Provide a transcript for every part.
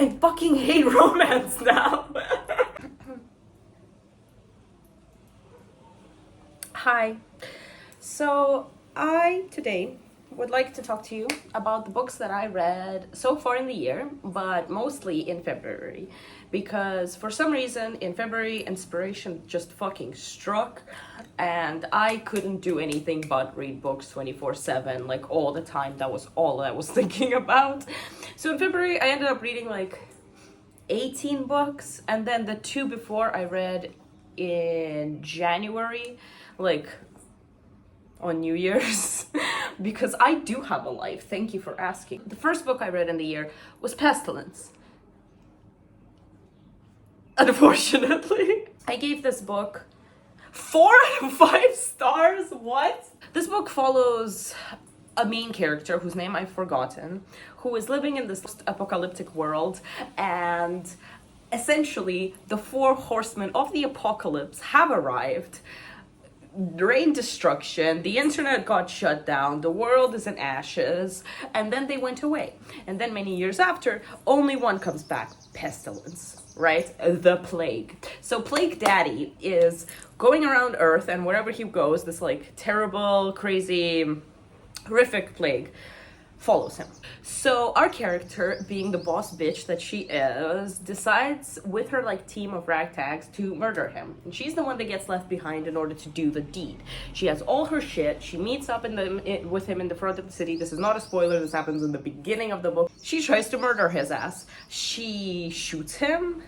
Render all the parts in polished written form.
I fucking hate romance now. Hi. So I today would like to talk to you about the books that I read so far in the year, but mostly in February, because for some reason in February inspiration just fucking struck and I couldn't do anything but read books 24/7, like all the time. That was all I was thinking about. So in February I ended up reading like 18 books, and then the two before I read in January, like on New Year's, because I do have a life. Thank you for asking. The first book I read in the year was Pestilence. Unfortunately, I gave this book 4 out of 5 stars. What? This book follows a main character whose name I've forgotten, who is living in this apocalyptic world, and essentially the 4 horsemen of the apocalypse have arrived. Rain destruction, the internet got shut down, the world is in ashes, and then they went away. And then many years after, only one comes back: pestilence, right? The plague. So Plague Daddy is going around Earth, and wherever he goes, this like terrible, crazy, horrific plague follows him. So our character, being the boss bitch that she is, decides with her like team of ragtags to murder him. And she's the one that gets left behind in order to do the deed. She has all her shit. She meets up with him in the front of the city. This is not a spoiler. This happens in the beginning of the book. She tries to murder his ass. She shoots him,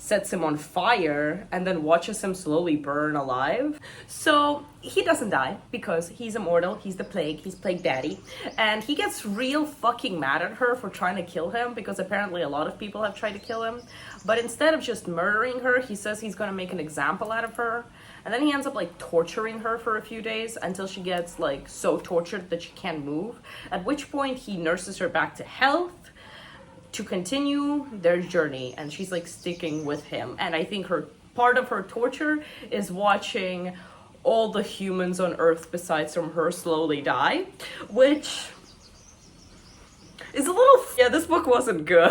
sets him on fire, and then watches him slowly burn alive. So he doesn't die because he's immortal, he's the plague, he's Plague Daddy, and he gets real fucking mad at her for trying to kill him, because apparently a lot of people have tried to kill him. But instead of just murdering her, he says he's gonna make an example out of her, and then he ends up like torturing her for a few days until she gets like so tortured that she can't move, at which point he nurses her back to health to continue their journey, and she's like sticking with him. And I think her part of her torture is watching all the humans on Earth besides from her slowly die, which is a little yeah, this book wasn't good.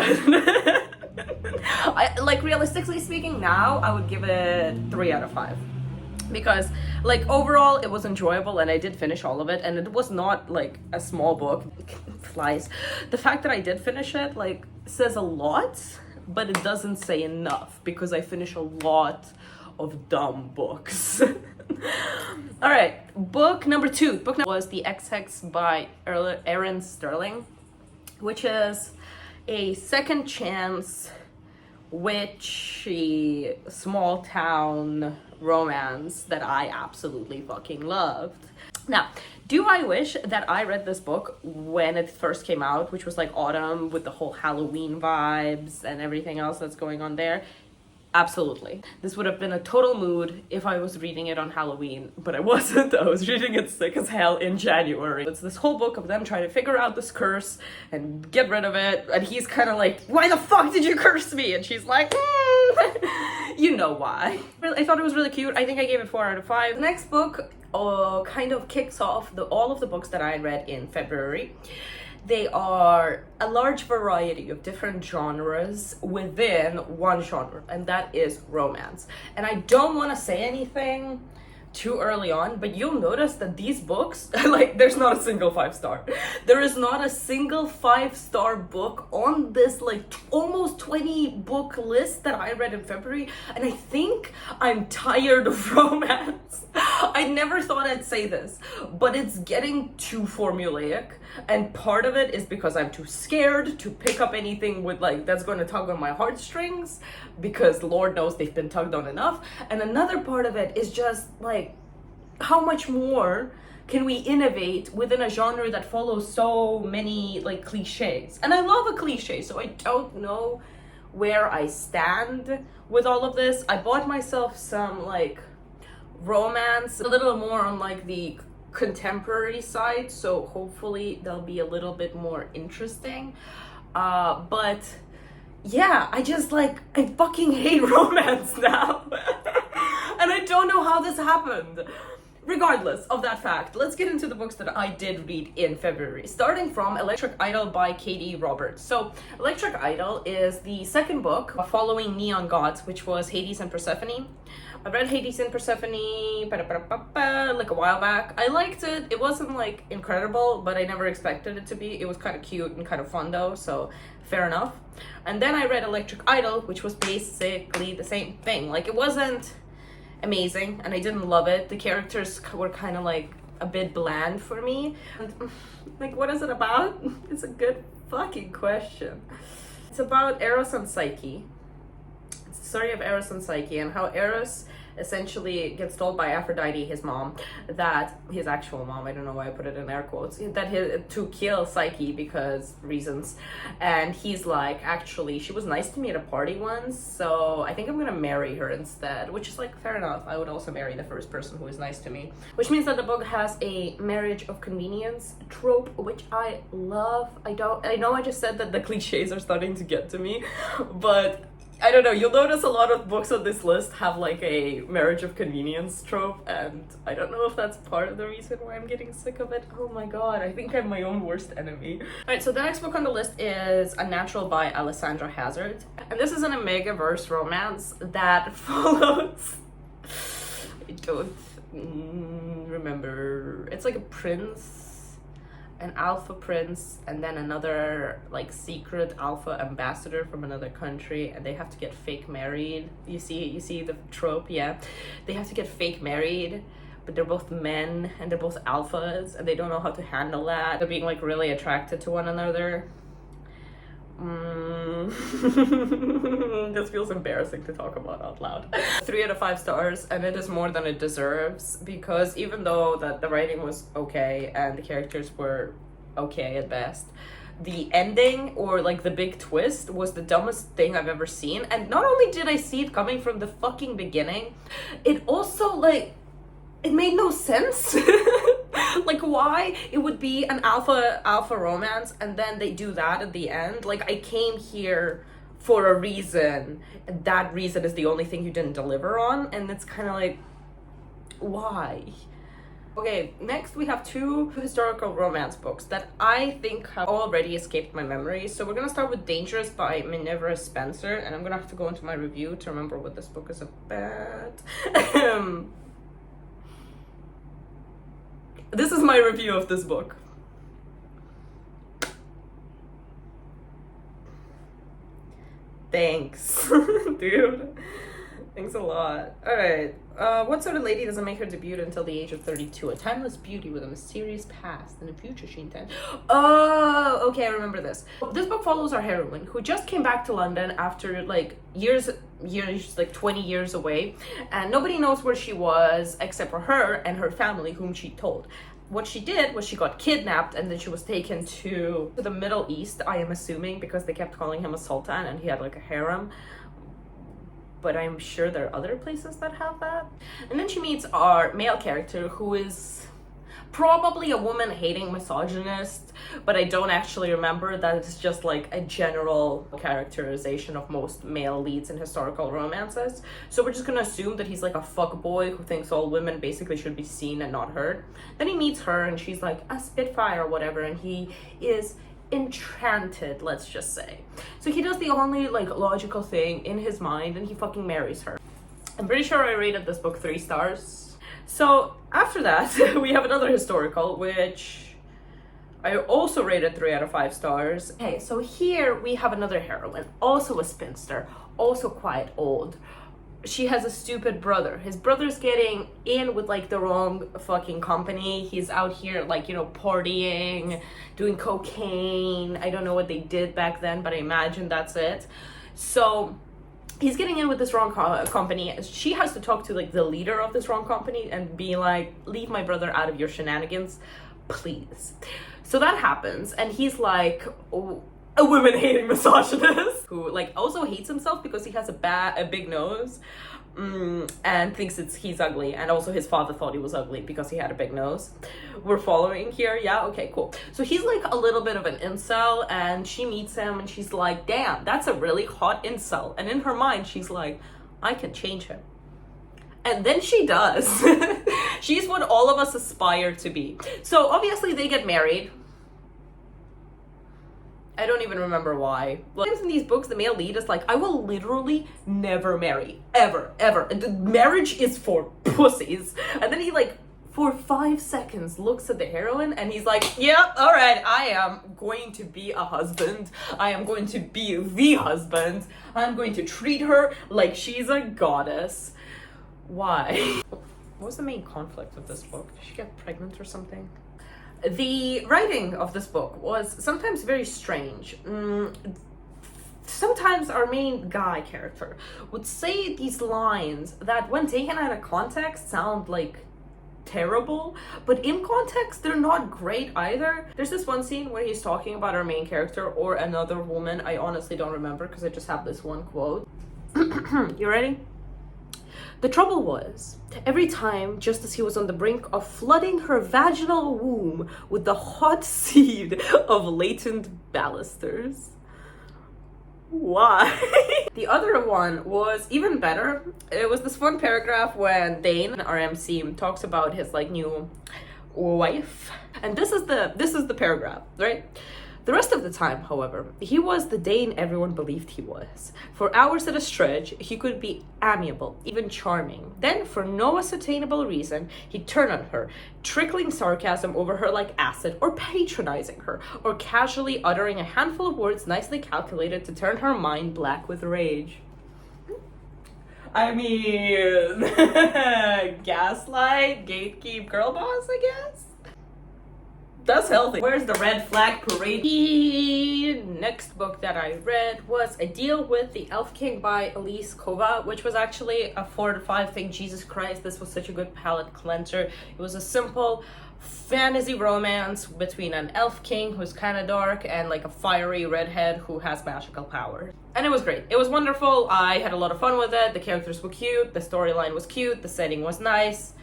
I like, realistically speaking, now I would give it 3 out of 5. Because like overall it was enjoyable, and I did finish all of it, and it was not like a small book. Flies. The fact that I did finish it like says a lot, but it doesn't say enough, because I finish a lot of dumb books. All right, book number 2 was The Ex-Hex by Erin Sterling, which is a second chance witchy small town romance that I absolutely fucking loved. Now, do I wish that I read this book when it first came out, which was like autumn with the whole Halloween vibes and everything else that's going on there? Absolutely. This would have been a total mood if I was reading it on Halloween, but I wasn't. I was reading it sick as hell in January. It's this whole book of them trying to figure out this curse and get rid of it, and he's kind of like, why the fuck did you curse me? And she's like, you know why. I thought it was really cute. I think I gave it 4 out of 5. The next book kind of kicks off all of the books that I read in February. They are a large variety of different genres within one genre, and that is romance. And I don't want to say anything too early on, but you'll notice that these books, like, there's not a single 5-star. There is not a single 5-star book on this like almost 20 book list that I read in February, and I think I'm tired of romance. I never thought I'd say this, but it's getting too formulaic, and part of it is because I'm too scared to pick up anything with like that's going to tug on my heartstrings, because Lord knows they've been tugged on enough. And another part of it is just like, how much more can we innovate within a genre that follows so many like cliches? And I love a cliche, so I don't know where I stand with all of this. I bought myself some like romance, a little more on like the contemporary side, so hopefully they'll be a little bit more interesting. But yeah, I fucking hate romance now. And I don't know how this happened. regardless of that fact, let's get into the books that I did read in February, starting from Electric Idol by Katie Roberts. So Electric Idol is the second book following Neon Gods, which was Hades and Persephone. I read Hades and Persephone like a while back. I liked it. It wasn't like incredible, but I never expected it to be. It was kind of cute and kind of fun though, so fair enough. And then I read Electric Idol, which was basically the same thing. Like, it wasn't amazing and I didn't love it. The characters were kind of like a bit bland for me. And, like, what is it about? It's a good fucking question. It's about Eros and Psyche. It's the story of Eros and Psyche and how Eros essentially gets told by Aphrodite, his mom, that his actual mom, I don't know why I put it in air quotes, that to kill Psyche because reasons. And he's like, actually, she was nice to me at a party once, so I think I'm gonna marry her instead, which is like, fair enough. I would also marry the first person who is nice to me. Which means that the book has a marriage of convenience trope, which I love. I know I just said that the cliches are starting to get to me, but I don't know, you'll notice a lot of books on this list have like a marriage of convenience trope, and I don't know if that's part of the reason why I'm getting sick of it. Oh my god, I think I'm my own worst enemy. Alright, so the next book on the list is Unnatural by Alessandra Hazard. And this is an Omega-verse romance that follows... I don't remember. It's like a prince, an alpha prince, and then another like secret alpha ambassador from another country, and they have to get fake married. You see the trope, yeah? They have to get fake married, but they're both men and they're both alphas and they don't know how to handle that. They're being like really attracted to one another. This feels embarrassing to talk about out loud. 3 out of 5 stars, and it is more than it deserves, because even though that the writing was okay and the characters were okay at best, the ending, or like the big twist, was the dumbest thing I've ever seen. And not only did I see it coming from the fucking beginning, it also like, it made no sense. Like, why it would be an alpha romance and then they do that at the end. Like, I came here for a reason, and that reason is the only thing you didn't deliver on, and it's kind of like, why? Okay, next we have 2 historical romance books that I think have already escaped my memory. So we're gonna start with Dangerous by Minerva Spencer, and I'm gonna have to go into my review to remember what this book is about. This is my review of this book. Thanks, dude. Thanks a lot. Alright, what sort of lady doesn't make her debut until the age of 32? A timeless beauty with a mysterious past and a future she intends. Oh, okay, I remember this. This book follows our heroine, who just came back to London after like years, like 20 years away, and nobody knows where she was except for her and her family, whom she told. What she did was she got kidnapped, and then she was taken to the Middle East, I am assuming, because they kept calling him a sultan and he had like a harem. But I'm sure there are other places that have that. And then she meets our male character, who is probably a woman-hating misogynist, but I don't actually remember. That it's just like a general characterization of most male leads in historical romances. So we're just gonna assume that he's like a fuckboy who thinks all women basically should be seen and not heard. Then he meets her and she's like a spitfire or whatever, and he is enchanted, let's just say. So he does the only like logical thing in his mind, and he fucking marries her. I'm pretty sure I rated this book 3 stars. So after that, we have another historical, which I also rated 3 out of 5 stars. Okay, so here we have another heroine, also a spinster, also quite old. She has a stupid brother. His brother's getting in with like the wrong fucking company. He's out here like, you know, partying, doing cocaine. I don't know what they did back then, but I imagine that's it. So he's getting in with this wrong company. She has to talk to like the leader of this wrong company and be like, leave my brother out of your shenanigans, please. So that happens, and he's like, oh, a woman-hating misogynist who like also hates himself because he has a big nose, and thinks he's ugly, and also his father thought he was ugly because he had a big nose. We're following here, yeah? Okay, cool. So he's like a little bit of an incel, and she meets him and she's like, damn, that's a really hot incel. And in her mind she's like, I can change him. And then she does. She's what all of us aspire to be. So obviously they get married. I don't even remember why. Sometimes in these books, the male lead is like, I will literally never marry. Ever, ever. And marriage is for pussies. And then he like, for 5 seconds, looks at the heroine and he's like, yep, all right, I am going to be a husband. I am going to be the husband. I'm going to treat her like she's a goddess. Why? What was the main conflict of this book? Did she get pregnant or something? The writing of this book was sometimes very strange. Sometimes our main guy character would say these lines that when taken out of context sound like terrible, but in context they're not great either. There's this one scene where he's talking about our main character or another woman. I honestly don't remember because I just have this one quote. You ready? The trouble was, every time, just as he was on the brink of flooding her vaginal womb with the hot seed of latent balusters. Why? The other one was even better. It was this one paragraph when Dane, our MC, talks about his like new wife. And this is the paragraph, right? The rest of the time, however, he was the Dane everyone believed he was. For hours at a stretch, he could be amiable, even charming. Then, for no ascertainable reason, he'd turn on her, trickling sarcasm over her like acid, or patronizing her, or casually uttering a handful of words nicely calculated to turn her mind black with rage. I mean, gaslight, gatekeep, girl boss, I guess? That's healthy. Where's the red flag parade? The next book that I read was A Deal with the Elf King by Elise Kova, which was actually a 4 to 5 thing. Jesus Christ, this was such a good palate cleanser. It was a simple fantasy romance between an elf king who's kind of dark and like a fiery redhead who has magical powers. And it was great. It was wonderful. I had a lot of fun with it. The characters were cute. The storyline was cute. The setting was nice.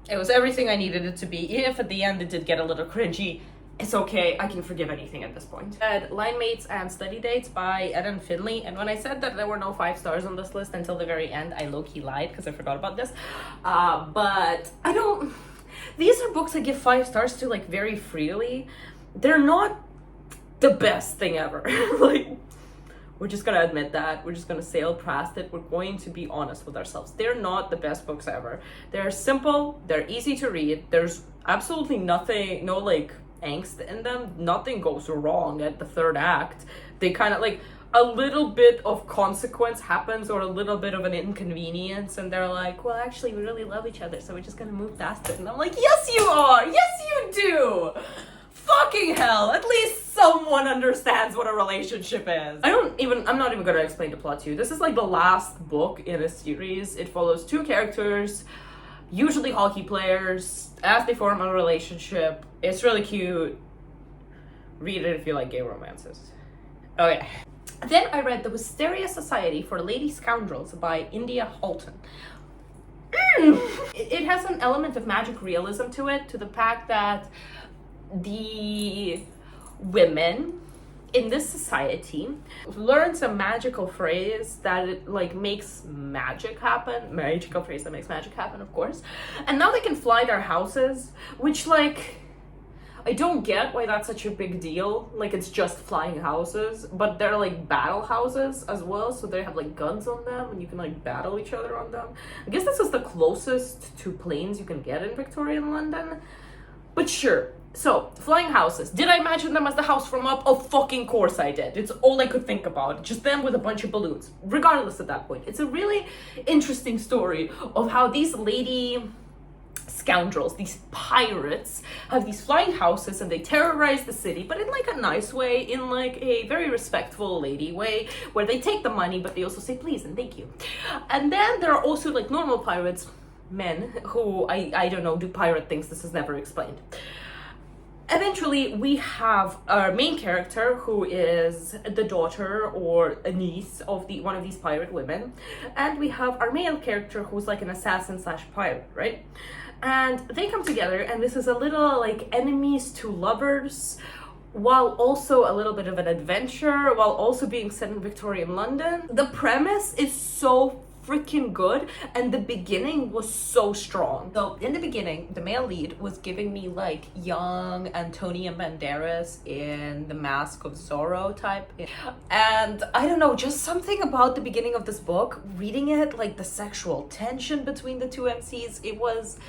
It was everything I needed it to be. If at the end it did get a little cringy, it's okay. I can forgive anything at this point. I had Line Mates and Study Dates by Eden Finley. And when I said that there were no 5 stars on this list until the very end, I low-key lied because I forgot about this. But I don't... These are books I give 5 stars to like very freely. They're not the best thing ever. Like, we're just gonna admit that. We're just gonna sail past it. We're going to be honest with ourselves. They're not the best books ever. They're simple. They're easy to read. There's absolutely nothing, no like angst in them. Nothing goes wrong at the 3rd act. They kind of like a little bit of consequence happens or a little bit of an inconvenience and they're like, well, actually we really love each other, so we're just gonna move past it. And I'm like, yes you are. Yes you do. Fucking hell, at least someone understands what a relationship is. I'm not even gonna explain the plot to you. This is like the last book in a series. It follows 2 characters, usually hockey players, as they form a relationship. It's really cute. Read it if you like gay romances. Okay. Then I read The Wisteria Society for Lady Scoundrels by India Halton. It has an element of magic realism to it, to the fact that the women in this society learn some magical phrase that it like makes magic happen. Magical phrase that makes magic happen, of course. And now they can fly their houses, which like I don't get why that's such a big deal. Like it's just flying houses, but they're like battle houses as well, so they have like guns on them and you can like battle each other on them. I guess this is the closest to planes you can get in Victorian London, but sure. So, flying houses. Did I imagine them as the house from Up? Of fucking course I did. It's all I could think about. Just them with a bunch of balloons. Regardless at that point. It's a really interesting story of how these lady scoundrels, these pirates, have these flying houses and they terrorize the city, but in like a nice way, in like a very respectful lady way, where they take the money, but they also say please and thank you. And then there are also like normal pirates, men, who I don't know, do pirate things. This is never explained. Eventually, we have our main character, who is the daughter or a niece of one of these pirate women, and we have our male character, who's like an assassin / pirate, right? And they come together, and this is a little like enemies to lovers, while also a little bit of an adventure, while also being set in Victorian London. The premise is so freaking good, and the beginning was so strong. So in the beginning, the male lead was giving me like young Antonio Banderas in The Mask of Zorro type. And I don't know, just something about the beginning of this book, reading it, like the sexual tension between the two MCs, it was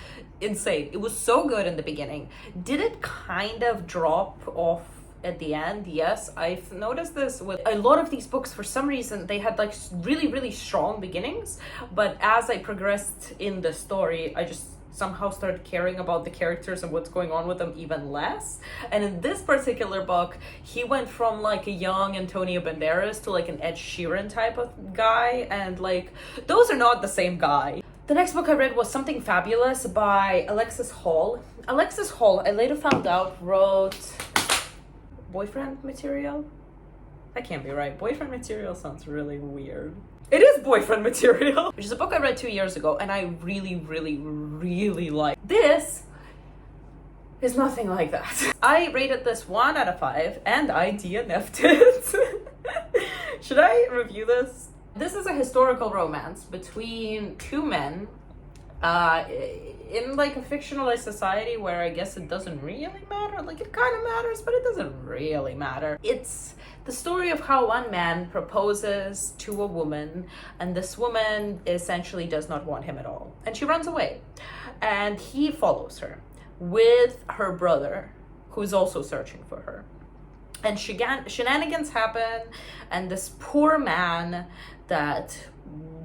insane. It was so good in the beginning. Did it kind of drop off at the end? Yes, I've noticed this with a lot of these books. For some reason, they had like really strong beginnings, but as I progressed in the story, I just somehow started caring about the characters and what's going on with them even less. And in this particular book, he went from like a young Antonio Banderas to like an Ed Sheeran type of guy, and like those are not the same guy. The next book I read was Something Fabulous by Alexis Hall. Alexis Hall, I later found out, wrote boyfriend material? That can't be right. Boyfriend material sounds really weird. It is boyfriend material, which is a book I read 2 years ago, and I really like. This is nothing like that. I rated this 1 out of 5, and I DNF'd it. Should I review this? This is a historical romance between two men in like a fictionalized society where I guess it doesn't really matter. Like it kind of matters, but it doesn't really matter. It's the story of how one man proposes to a woman, and this woman essentially does not want him at all, and she runs away, and he follows her with her brother, who is also searching for her. And shenanigans happen, and this poor man that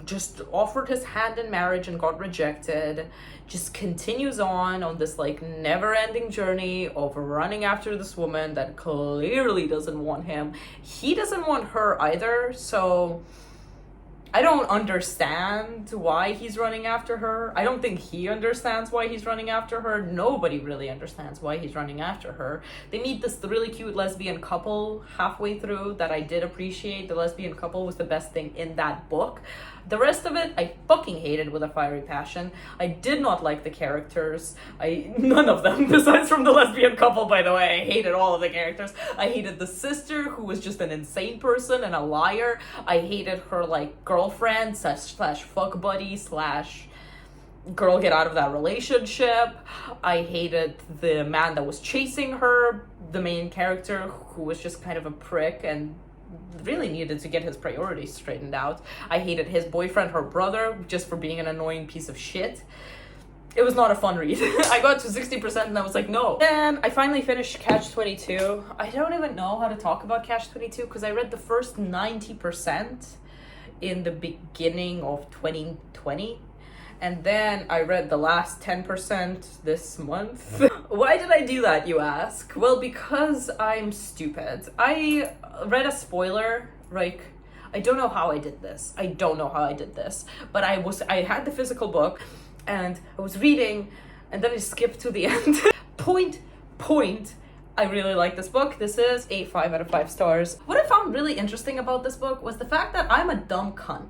just offered his hand in marriage and got rejected just continues on this like never-ending journey of running after this woman that clearly doesn't want him. He doesn't want her either, so I don't understand why he's running after her. I don't think he understands why he's running after her. Nobody really understands why he's running after her. They meet this really cute lesbian couple halfway through that I did appreciate. The lesbian couple was the best thing in that book. The rest of it, I fucking hated with a fiery passion. I did not like the characters. None of them, besides from the lesbian couple, by the way. I hated all of the characters. I hated the sister, who was just an insane person and a liar. I hated her, like, girlfriend slash fuck buddy slash girl get out of that relationship. I hated the man that was chasing her, the main character, who was just kind of a prick and really needed to get his priorities straightened out. I hated his boyfriend, her brother, just for being an annoying piece of shit. It was not a fun read. I got to 60% and I was like, no. And I finally finished Catch-22. I don't even know how to talk about Catch-22 because I read the first 90% in the beginning of 2020. And then I read the last 10% this month. Why did I do that, you ask? Well, because I'm stupid. I read a spoiler, like, I don't know how I did this. But I had the physical book, and I was reading, and then I skipped to the end. Point, I really like this book. This is a 5 out of 5 stars. What I found really interesting about this book was the fact that I'm a dumb cunt.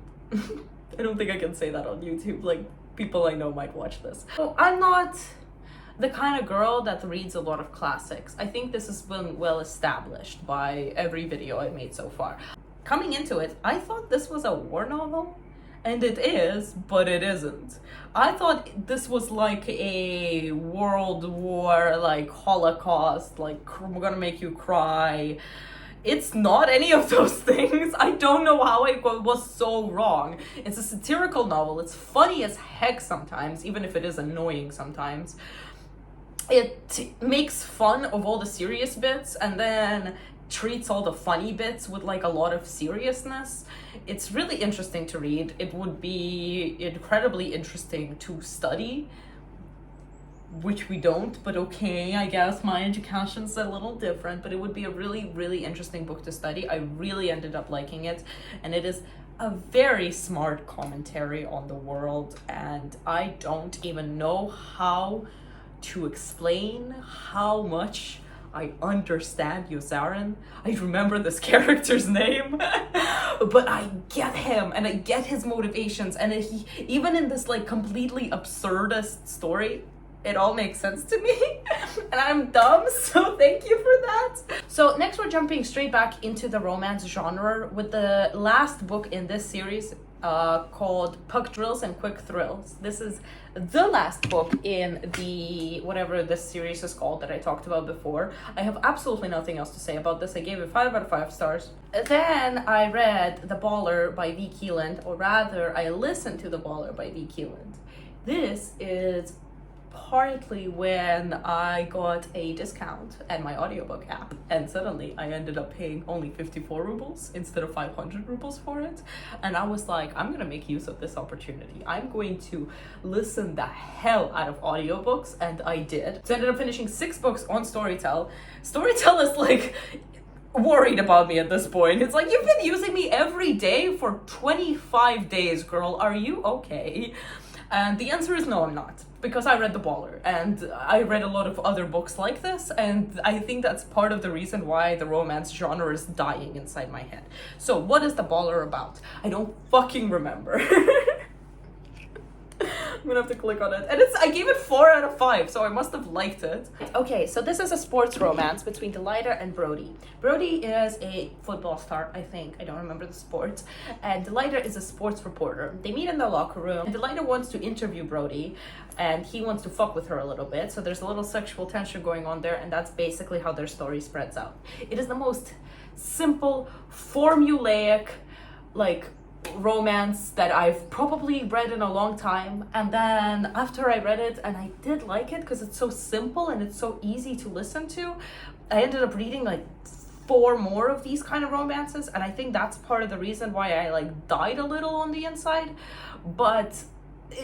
I don't think I can say that on YouTube, like, people I know might watch this. So I'm not the kind of girl that reads a lot of classics. I think this has been well established by every video I've made so far. Coming into it, I thought this was a war novel, and it is, but it isn't. I thought this was like a World War, like Holocaust, like we're gonna make you cry. It's not any of those things. I don't know how I was so wrong. It's a satirical novel. It's funny as heck sometimes, even if it is annoying sometimes. It makes fun of all the serious bits and then treats all the funny bits with like a lot of seriousness. It's really interesting to read. It would be incredibly interesting to study, which we don't, but okay, I guess my education's a little different, but it would be a really interesting book to study. I really ended up liking it, and it is a very smart commentary on the world, and I don't even know how to explain how much I understand Yozarin. I remember this character's name, but I get him and I get his motivations, and he, even in this like completely absurdist story, it all makes sense to me. And I'm dumb, so thank you for that. So next we're jumping straight back into the romance genre with the last book in this series. called Puck Drills and Quick Thrills. This is the last book in the whatever this series is called that I talked about before. I have absolutely nothing else to say about this. I gave it 5 out of 5 stars. Then I read The Baller by V. Keeland, or rather I listened to The Baller by V. Keeland. This is partly when I got a discount at my audiobook app, and suddenly I ended up paying only 54 rubles instead of 500 rubles for it. And I was like, I'm gonna make use of this opportunity. I'm going to listen the hell out of audiobooks, and I did. So I ended up finishing 6 books on Storytel. Storytel is like worried about me at this point. It's like, you've been using me every day for 25 days, girl. Are you okay? And the answer is no, I'm not, because I read The Baller, and I read a lot of other books like this, and I think that's part of the reason why the romance genre is dying inside my head. So what is The Baller about? I don't fucking remember. I'm gonna have to click on it. And I gave it 4 out of 5, so I must have liked it. Okay, so this is a sports romance between Delilah and Brody. Brody is a football star, I think. I don't remember the sports. And Delilah is a sports reporter. They meet in the locker room. And Delilah wants to interview Brody, and he wants to fuck with her a little bit. So there's a little sexual tension going on there, and that's basically how their story spreads out. It is the most simple, formulaic, like, romance that I've probably read in a long time. And then after I read it, and I did like it because it's so simple and it's so easy to listen to, I ended up reading like 4 more of these kind of romances, and I think that's part of the reason why I like died a little on the inside. But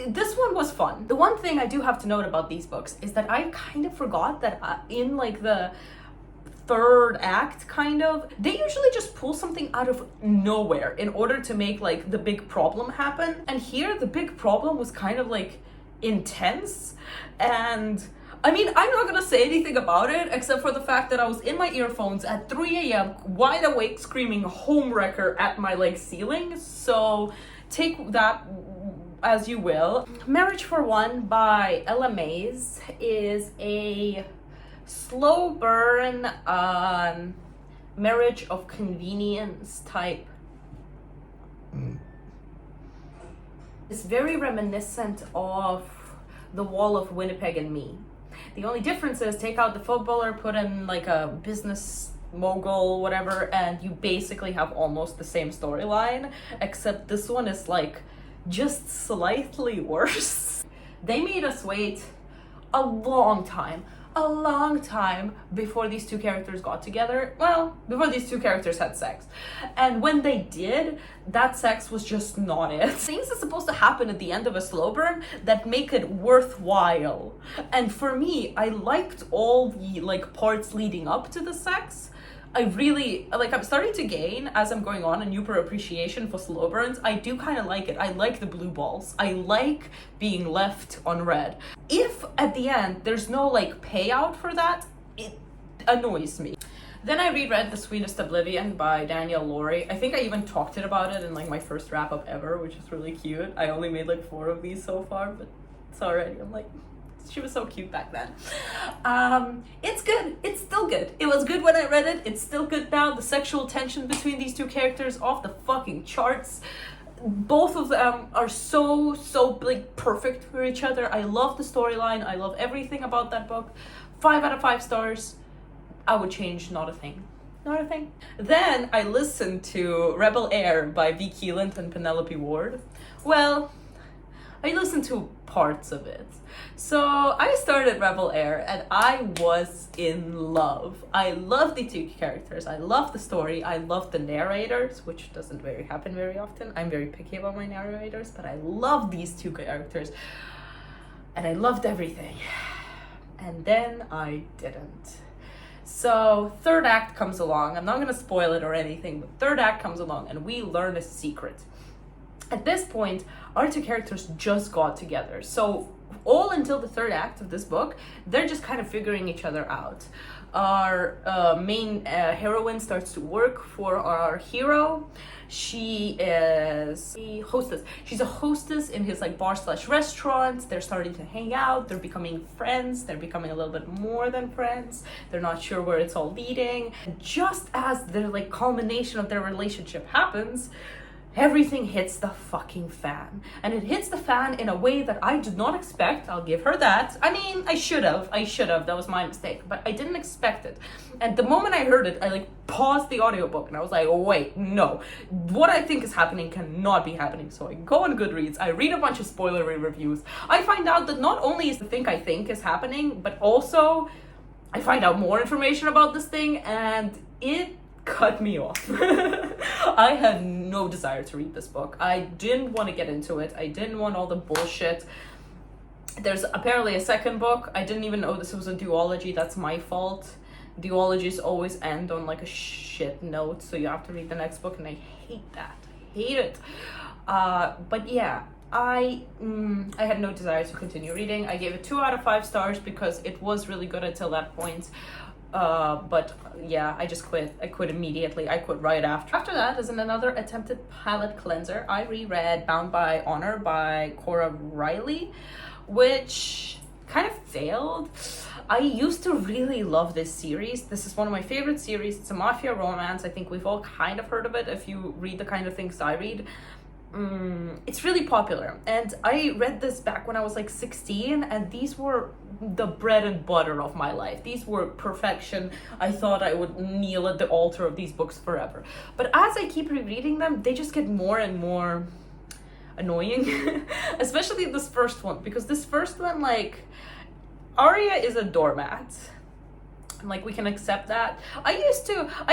this one was fun. The one thing I do have to note about these books is that I kind of forgot that in like the 3rd act, kind of, they usually just pull something out of nowhere in order to make like the big problem happen. And here the big problem was kind of like intense, and I mean, I'm not gonna say anything about it except for the fact that I was in my earphones at 3 a.m. wide awake screaming homewrecker at my like ceiling, so take that as you will. Marriage for One by Ella Mays is a slow burn marriage of convenience type. It's very reminiscent of The Wall of Winnipeg and Me. The only difference is take out the footballer, put in like a business mogul, whatever, and you basically have almost the same storyline, except this one is like just slightly worse. They made us wait a long time before these 2 characters got together. Well, before these 2 characters had sex. And when they did, that sex was just not it. Things are supposed to happen at the end of a slow burn that make it worthwhile. And for me, I liked all the like parts leading up to the sex. I really, like, I'm starting to gain, as I'm going on, a new appreciation for slow burns. I do kind of like it. I like the blue balls. I like being left on red. If at the end there's no like payout for that, it annoys me. Then I reread The Sweetest Oblivion by Danielle Laurie. I think I even talked about it in like my first wrap up ever, which is really cute. I only made like 4 of these so far, but it's already, I'm like, she was so cute back then. It's good. It's still good. It was good when I read it. It's still good now. The sexual tension between these 2 characters off the fucking charts. Both of them are so like perfect for each other. I love the storyline. I love everything about that book. 5 out of 5 stars. I would change not a thing. Not a thing. Then I listened to Rebel Air by V. Keeland and Penelope Ward. Well, I listened to parts of it. So I started Rebel Air and I was in love. I love the 2 characters. I love the story. I love the narrators, which doesn't happen very often. I'm very picky about my narrators, but I love these 2 characters. And I loved everything. And then I didn't. So 3rd act comes along. I'm not gonna spoil it or anything, but 3rd act comes along and we learn a secret. At this point, our 2 characters just got together. So all until the 3rd act of this book, they're just kind of figuring each other out. Our main heroine starts to work for our hero. She is a hostess. She's a hostess in his like bar/restaurant. They're starting to hang out. They're becoming friends. They're becoming a little bit more than friends. They're not sure where it's all leading. And just as the like culmination of their relationship happens, everything hits the fucking fan. And it hits the fan in a way that I did not expect. I'll give her that. I mean, I should have. That was my mistake. But I didn't expect it. And the moment I heard it, I like paused the audiobook and I was like, oh, wait, no. What I think is happening cannot be happening. So I go on Goodreads, I read a bunch of spoilery reviews. I find out that not only is the thing I think is happening, but also I find out more information about this thing, and it cut me off. I had no desire to read this book. I didn't want to get into it. I didn't want all the bullshit. There's apparently a second book. I didn't even know this was a duology. That's my fault. Duologies always end on like a shit note, so you have to read the next book, and I hate that. I hate it. But yeah, I had no desire to continue reading. I gave it 2 out of 5 stars because it was really good until that point. But yeah, I just quit. I quit immediately. I quit right after. After that, as in another attempted palate cleanser, I reread Bound by Honor by Cora Riley, which kind of failed. I used to really love this series. This is one of my favorite series. It's a mafia romance. I think we've all kind of heard of it if you read the kind of things I read. It's really popular, and I read this back when I was like 16, and these were the bread and butter of my life. These were perfection. I thought I would kneel at the altar of these books forever. But as I keep rereading them, they just get more and more annoying. Especially this first one, because this first one, like, Arya is a doormat. Like, we can accept that. I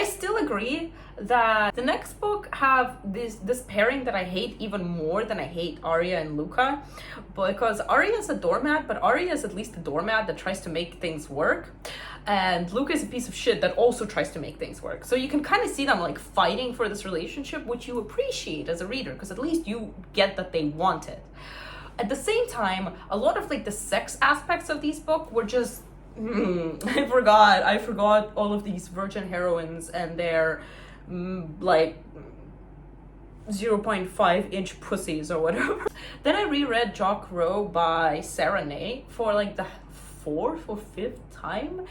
still agree that the next book have this pairing that I hate even more than I hate Arya and Luca, because Arya is a doormat, but Arya is at least a doormat that tries to make things work, and Luca is a piece of shit that also tries to make things work. So you can kind of see them like fighting for this relationship, which you appreciate as a reader, because at least you get that they want it. At the same time, a lot of like the sex aspects of these books were just I forgot all of these virgin heroines and their like 0.5 inch pussies or whatever. Then I reread Jock by Sarah Ney for like the 4th or 5th time.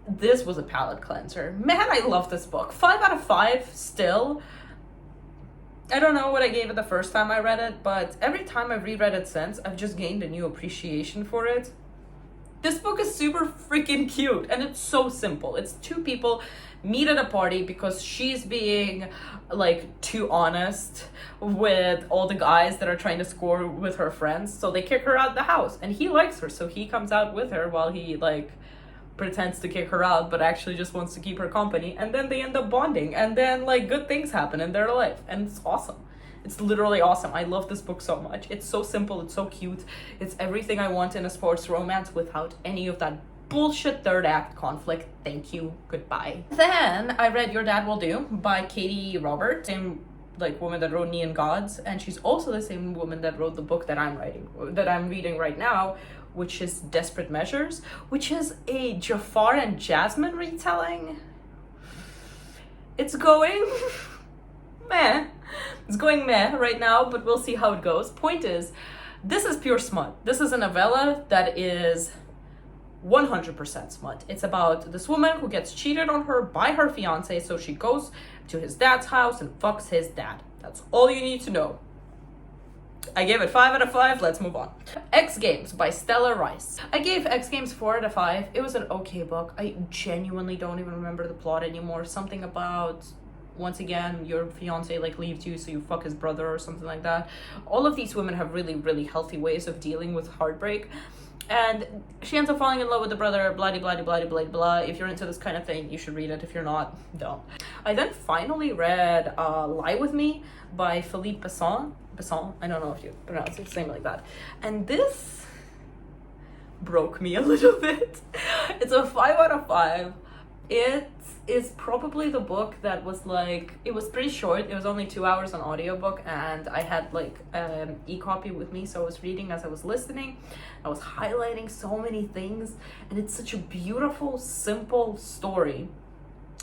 This was a palate cleanser. Man, I love this book. 5 out of 5 still. I don't know what I gave it the first time I read it, but every time I've reread it since, I've just gained a new appreciation for it. This book is super freaking cute, and it's so simple. It's 2 people meet at a party because she's being like too honest with all the guys that are trying to score with her friends, so they kick her out the house, and he likes her, so he comes out with her while he like pretends to kick her out but actually just wants to keep her company, and then they end up bonding, and then like good things happen in their life, and it's awesome. It's literally awesome. I love this book so much. It's so simple. It's so cute. It's everything I want in a sports romance without any of that bullshit third act conflict. Thank you. Goodbye. Then I read Your Dad Will Do by Katie Roberts, same like woman that wrote Neon Gods, and she's also the same woman that wrote the book that I'm reading right now, which is Desperate Measures, which is a Jafar and Jasmine retelling. It's going meh. It's going meh right now, but we'll see how it goes. Point is, this is pure smut. This is a novella that is 100% smut. It's about this woman who gets cheated on her by her fiance, so she goes to his dad's house and fucks his dad. That's all you need to know. I gave it 5 out of 5. Let's move on. X Games by Stella Rice. I gave X Games 4 out of 5. It was an okay book. I genuinely don't even remember the plot anymore. Something about, once again, your fiance like leaves you, so you fuck his brother or something like that. All of these women have really, really healthy ways of dealing with heartbreak. And she ends up falling in love with the brother, blah, blah, blah, blah, blah, blah. If you're into this kind of thing, you should read it. If you're not, don't. I then finally read Lie With Me by Philippe Besson. I don't know if you pronounce it the same like that. And this broke me a little bit. It's a 5 out of 5. It is probably the book that was like, it was pretty short. It was only 2 hours on audiobook, and I had like e-copy with me, so I was reading as I was listening. I was highlighting so many things, and it's such a beautiful, simple story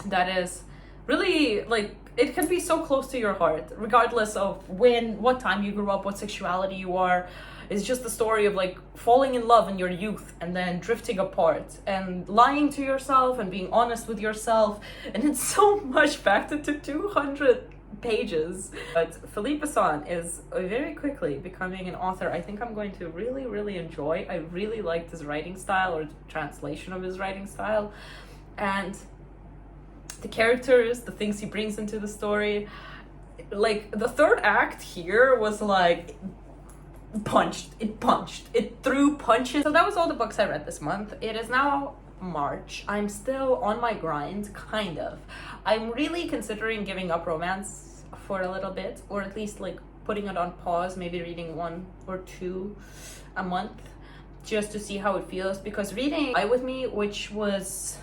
that is really like, it can be so close to your heart, regardless of what time you grew up, what sexuality you are. It's just the story of like falling in love in your youth and then drifting apart and lying to yourself and being honest with yourself. And it's so much packed into 200 pages. But Philippe Besson is very quickly becoming an author I think I'm going to really, really enjoy. I really liked his writing style, or the translation of his writing style. And the characters, the things he brings into the story. Like, the third act here was like, it threw punches. So that was all the books I read this month. It is now March. I'm still on my grind, kind of. I'm really considering giving up romance for a little bit, or at least like putting it on pause, maybe reading 1 or 2 a month, just to see how it feels. Because reading I With Me, which was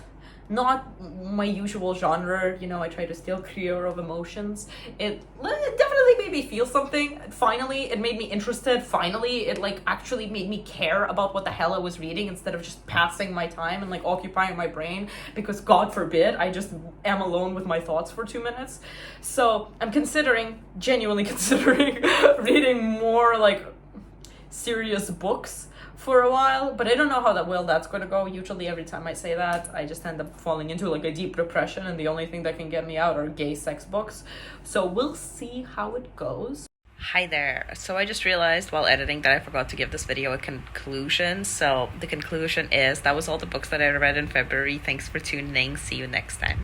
not my usual genre, you know, I try to steal clear of emotions. It definitely made me feel something. Finally, it made me interested. Finally, it like actually made me care about what the hell I was reading, instead of just passing my time and like occupying my brain, because God forbid I just am alone with my thoughts for 2 minutes. So I'm genuinely considering reading more like serious books for a while, but I don't know how that's going to go. Usually every time I say that, I just end up falling into like a deep depression, and the only thing that can get me out are gay sex books. So we'll see how it goes. Hi there. So I just realized while editing that I forgot to give this video a conclusion. So the conclusion is that was all the books that I read in February. Thanks for tuning in. See you next time.